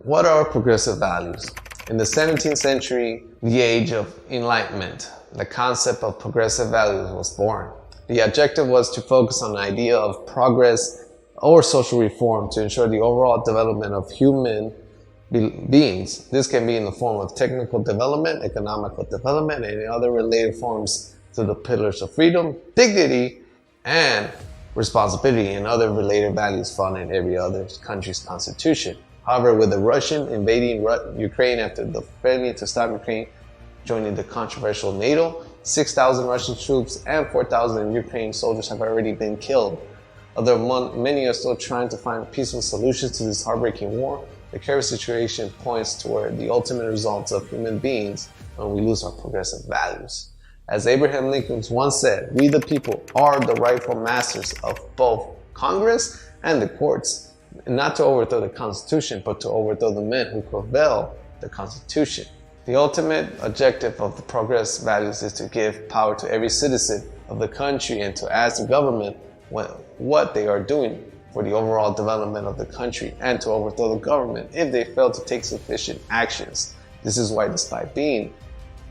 What are progressive values? In the 17th century, the age of enlightenment, the concept of progressive values was born. The objective was to focus on the idea of progress or social reform to ensure the overall development of human beings. This can be in the form of technical development, economical development, and other related forms through the pillars of freedom, dignity, and responsibility, and other related values found in every other country's constitution. However, with the Russian invading Ukraine after the failure to stop Ukraine joining the controversial NATO, 6,000 Russian troops and 4,000 Ukrainian soldiers have already been killed. Although many are still trying to find peaceful solutions to this heartbreaking war, the current situation points toward the ultimate results of human beings when we lose our progressive values. As Abraham Lincoln once said, "We the people are the rightful masters of both Congress and the courts." Not to overthrow the Constitution, but to overthrow the men who prevail the Constitution. The ultimate objective of the progress values is to give power to every citizen of the country and to ask the government what they are doing for the overall development of the country, and to overthrow the government if they fail to take sufficient actions. This is why, despite being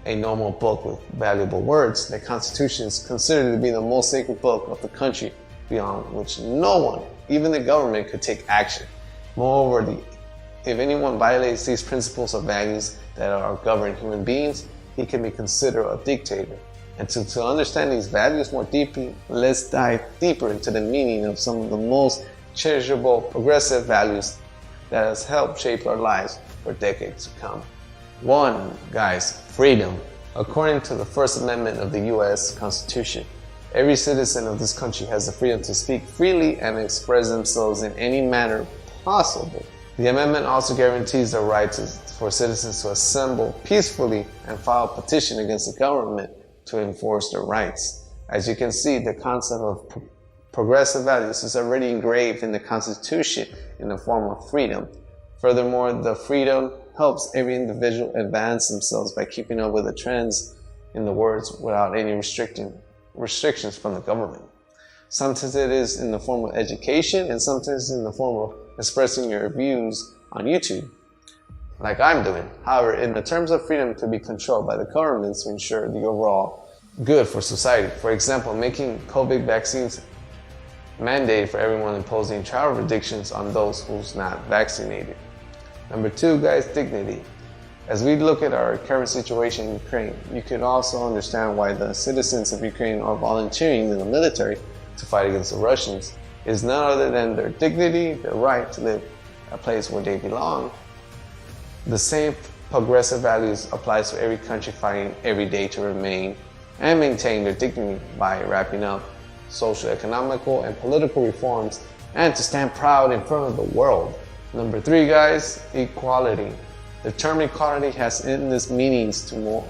a normal book with valuable words, the Constitution is considered to be the most sacred book of the country, beyond which no one, even the government, could take action. Moreover, if anyone violates these principles or values that are governing human beings, he can be considered a dictator. And to understand these values more deeply, let's dive deeper into the meaning of some of the most cherishable progressive values that has helped shape our lives for decades to come. One, guys, freedom. According to the First Amendment of the U.S. Constitution, every citizen of this country has the freedom to speak freely and express themselves in any manner possible. The amendment also guarantees the right for citizens to assemble peacefully and file a petition against the government to enforce their rights. As you can see, the concept of progressive values is already engraved in the Constitution in the form of freedom. Furthermore, the freedom helps every individual advance themselves by keeping up with the trends in the words without any restrictions from the government. Sometimes it is in the form of education, and sometimes in the form of expressing your views on YouTube, like I'm doing. However, in the terms of freedom to be controlled by the governments to ensure the overall good for society. For example, making COVID vaccines mandated for everyone, imposing travel restrictions on those who's not vaccinated. Number two, guys, dignity. As we look at our current situation in Ukraine, you can also understand why the citizens of Ukraine are volunteering in the military to fight against the Russians. It is none other than their dignity, their right to live a place where they belong. The same progressive values applies to every country fighting every day to remain and maintain their dignity by wrapping up social, economical, and political reforms, and to stand proud in front of the world. Number three, guys, equality. The term equality has endless meanings to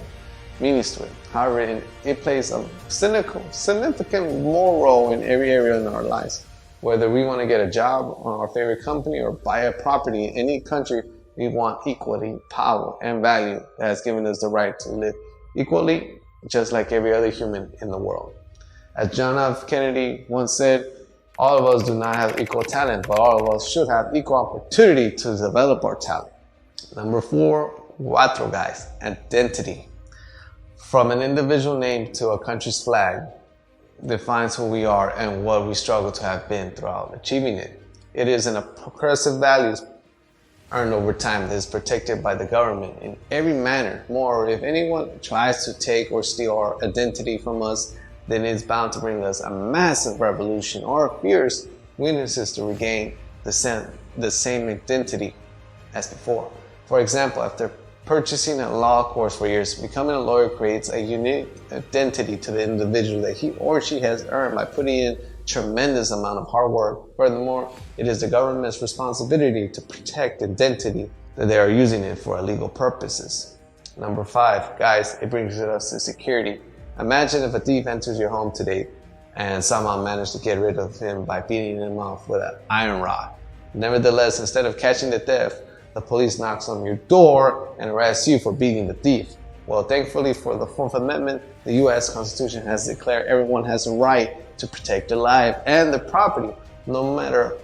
it. However, it plays a significant more role in every area in our lives. Whether we want to get a job on our favorite company or buy a property in any country, we want equality, power, and value that has given us the right to live equally, just like every other human in the world. As John F. Kennedy once said, all of us do not have equal talent, but all of us should have equal opportunity to develop our talent. Number four, cuatro, guys, identity. From an individual name to a country's flag defines who we are and what we struggle to have been throughout achieving it. It is in a progressive values earned over time that is protected by the government in every manner. Moreover, if anyone tries to take or steal our identity from us, then it's bound to bring us a massive revolution or fierce witnesses to regain the same identity as before. For example, after purchasing a law course for years, becoming a lawyer creates a unique identity to the individual that he or she has earned by putting in tremendous amount of hard work. Furthermore, it is the government's responsibility to protect the identity that they are using it for illegal purposes. Number five, guys, it brings us to security. Imagine if a thief enters your home today and somehow managed to get rid of him by beating him off with an iron rod. Nevertheless, instead of catching the thief, the police knocks on your door and arrests you for beating the thief. Well, thankfully for the Fourth Amendment, the U.S. Constitution has declared everyone has a right to protect their life and their property, no matter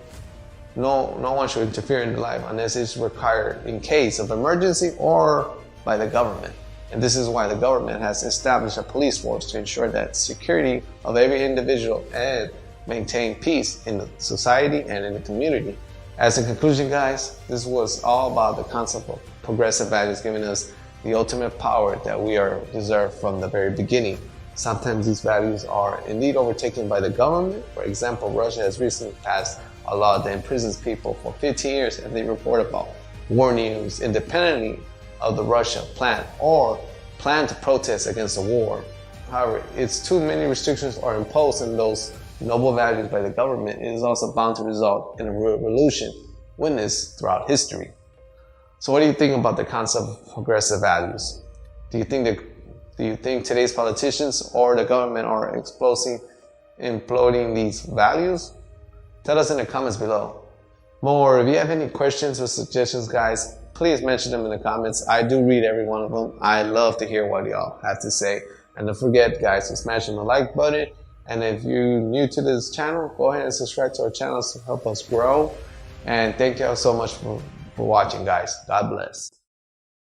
No one should interfere in their life unless it's required in case of emergency or by the government. And this is why the government has established a police force to ensure that security of every individual and maintain peace in the society and in the community. As a conclusion, guys, this was all about the concept of progressive values giving us the ultimate power that we are deserved from the very beginning. Sometimes these values are indeed overtaken by the government. For example, Russia has recently passed a law that imprisons people for 15 years if they report about war news independently of the Russia plan or plan to protest against the war. However, it's too many restrictions are imposed on those noble values by the government. It is also bound to result in a revolution witnessed throughout history. So what do you think about the concept of progressive values? Do you think today's politicians or the government are imploding these values? Tell us in the comments below. More, if you have any questions or suggestions, guys, please mention them in the comments. I do read every one of them. I love to hear what y'all have to say. And don't forget, guys, to smash the like button. And if you're new to this channel, go ahead and subscribe to our channel to help us grow. And thank y'all so much for watching, guys. God bless.